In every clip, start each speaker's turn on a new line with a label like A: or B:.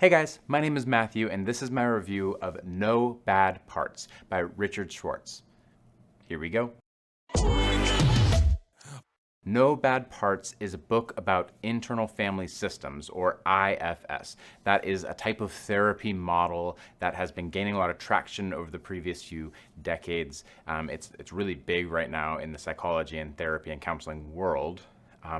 A: Hey guys, my name is Matthew, and this is my review of No Bad Parts by Richard Schwarts. Here we go. No Bad Parts is a book about internal family systems, or IFS. That is a type of therapy model that has been gaining a lot of traction over the previous few decades. It's really big right now in the psychology and therapy and counseling world.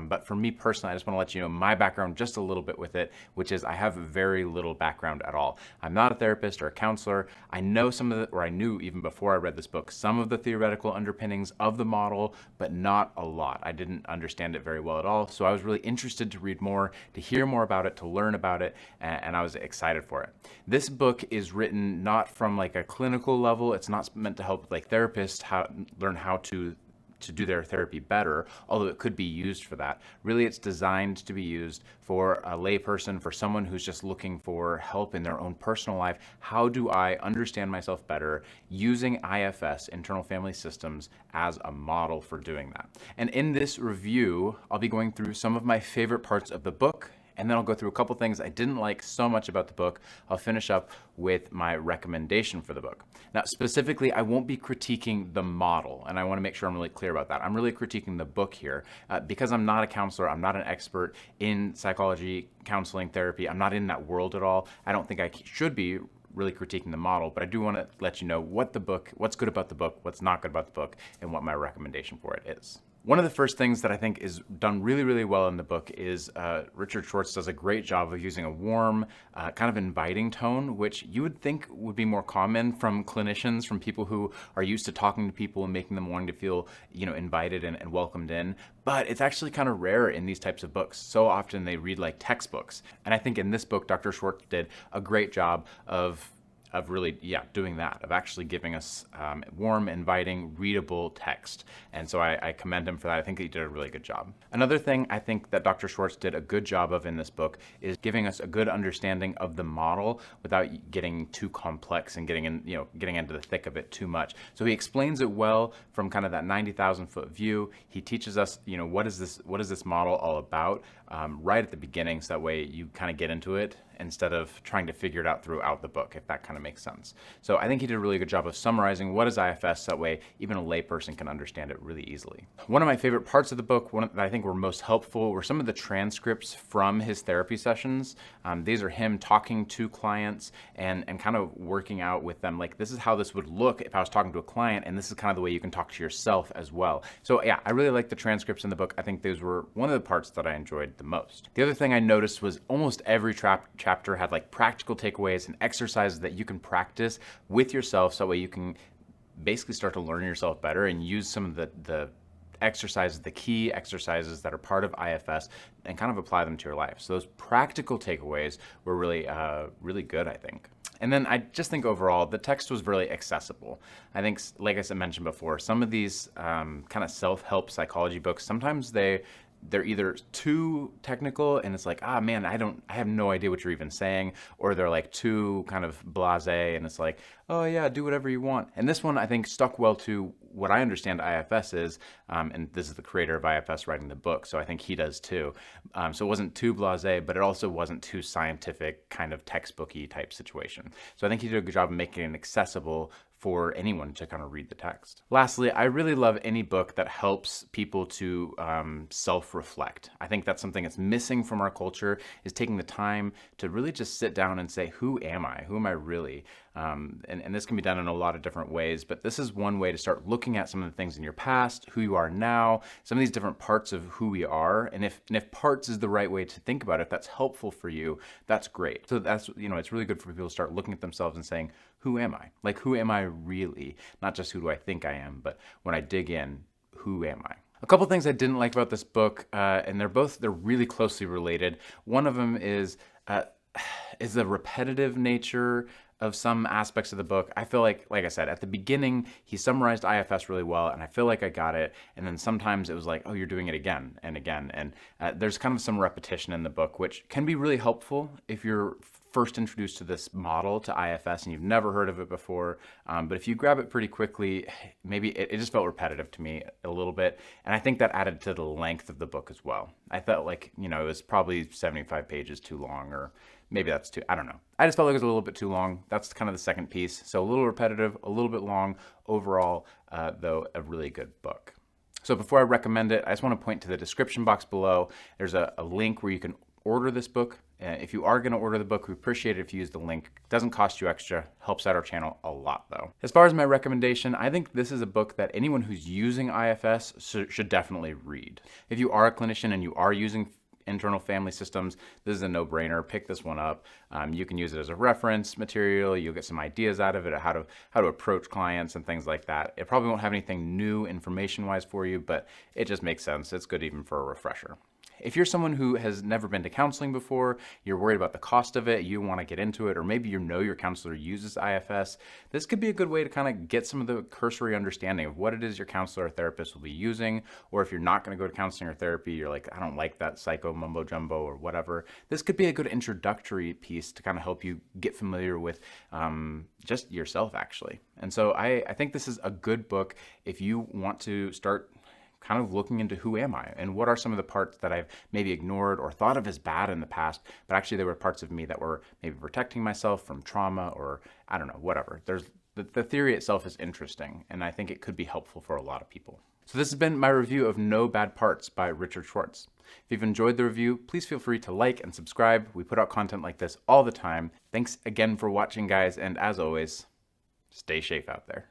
A: But for me personally, I just want to let you know my background just a little bit with it, which is I have very little background at all. I'm not a therapist or a counselor. I know some of the, or I knew even before I read this book, some of the theoretical underpinnings of the model, but not a lot. I didn't understand it very well at all. So I was really interested to read more, to hear more about it, to learn about it, and I was excited for it. This book is written not from like a clinical level. It's not meant to help like therapists learn how to do their therapy better, although it could be used for that. Really, it's designed to be used for a layperson, for someone who's just looking for help in their own personal life. How do I understand myself better using IFS, internal family systems, as a model for doing that? And in this review, I'll be going through some of my favorite parts of the book, and then I'll go through a couple things I didn't like so much about the book. I'll finish up with my recommendation for the book. Now, specifically, I won't be critiquing the model, and I want to make sure I'm really clear about that. I'm really critiquing the book here because I'm not a counselor. I'm not an expert in psychology, counseling, therapy. I'm not in that world at all. I don't think I should be really critiquing the model, but I do want to let you know what's good about the book, what's not good about the book, and what my recommendation for it is. One of the first things that I think is done really, really well in the book is Richard Schwartz does a great job of using a warm, kind of inviting tone, which you would think would be more common from clinicians, from people who are used to talking to people and making them wanting to feel, invited and welcomed in. But it's actually kind of rare in these types of books. So often they read like textbooks. And I think in this book, Dr. Schwartz did a great job of really, doing that, of actually giving us warm, inviting, readable text. And so I commend him for that. I think he did a really good job. Another thing I think that Dr. Schwartz did a good job of in this book is giving us a good understanding of the model without getting too complex and getting into the thick of it too much. So he explains it well from kind of that 90,000 foot view. He teaches us, what is this model all about right at the beginning, so that way you kind of get into it instead of trying to figure it out throughout the book, if that kind of makes sense. So I think he did a really good job of summarizing what is IFS, that way even a layperson can understand it really easily. One of my favorite parts of the book, one that I think were most helpful, were some of the transcripts from his therapy sessions. These are him talking to clients and kind of working out with them, like, this is how this would look if I was talking to a client, and this is kind of the way you can talk to yourself as well. So yeah, I really like the transcripts in the book. I think those were one of the parts that I enjoyed the most. The other thing I noticed was almost every chapter had like practical takeaways and exercises that you can practice with yourself, so that way you can basically start to learn yourself better and use some of the exercises, the key exercises that are part of IFS, and kind of apply them to your life. So those practical takeaways were really, really good, I think. And then I just think overall, the text was really accessible. I think, like I mentioned before, some of these kind of self-help psychology books, sometimes they're either too technical and it's like, man, I have no idea what you're even saying, or they're like too kind of blasé and it's like, oh yeah, do whatever you want. And this one I think stuck well to what I understand IFS is, and this is the creator of IFS writing the book, so I think he does too. So it wasn't too blasé, but it also wasn't too scientific, kind of textbooky type situation. So I think he did a good job of making it accessible for anyone to kind of read the text. Lastly, I really love any book that helps people to self-reflect. I think that's something that's missing from our culture, is taking the time to really just sit down and say, who am I? Who am I really? And this can be done in a lot of different ways, but this is one way to start looking at some of the things in your past, who you are now, some of these different parts of who we are. And if parts is the right way to think about it, if that's helpful for you, that's great. So that's, it's really good for people to start looking at themselves and saying, who am I? Like, who am I really? Not just who do I think I am, but when I dig in, who am I? A couple things I didn't like about this book, and they're really closely related. One of them is the repetitive nature of some aspects of the book. I feel like I said, at the beginning, he summarized IFS really well, and I feel like I got it. And then sometimes it was like, oh, you're doing it again and again. And there's kind of some repetition in the book, which can be really helpful if you're first introduced to this model, to IFS, and you've never heard of it before. But if you grab it pretty quickly, maybe it just felt repetitive to me a little bit. And I think that added to the length of the book as well. I felt like, it was probably 75 pages too long, or Maybe that's too, I don't know. I just felt like it was a little bit too long. That's kind of the second piece. So a little repetitive, a little bit long. Overall, though, a really good book. So before I recommend it, I just want to point to the description box below. There's a link where you can order this book. If you are going to order the book, we appreciate it if you use the link. It doesn't cost you extra, helps out our channel a lot though. As far as my recommendation, I think this is a book that anyone who's using IFS should definitely read. If you are a clinician and you are using internal family systems, this is a no-brainer. Pick this one up. You can use it as a reference material. You'll get some ideas out of it, how to approach clients and things like that. It probably won't have anything new information-wise for you, but it just makes sense. It's good even for a refresher. If you're someone who has never been to counseling before, you're worried about the cost of it, you want to get into it, or maybe you know your counselor uses IFS, this could be a good way to kind of get some of the cursory understanding of what it is your counselor or therapist will be using. Or if you're not going to go to counseling or therapy, you're like, I don't like that psycho mumbo jumbo or whatever. This could be a good introductory piece to kind of help you get familiar with just yourself actually. And so I think this is a good book if you want to start kind of looking into who am I and what are some of the parts that I've maybe ignored or thought of as bad in the past, but actually there were parts of me that were maybe protecting myself from trauma or I don't know, whatever. The theory itself is interesting and I think it could be helpful for a lot of people. So this has been my review of No Bad Parts by Richard Schwarts. If you've enjoyed the review, please feel free to like and subscribe. We put out content like this all the time. Thanks again for watching, guys, and as always, stay safe out there.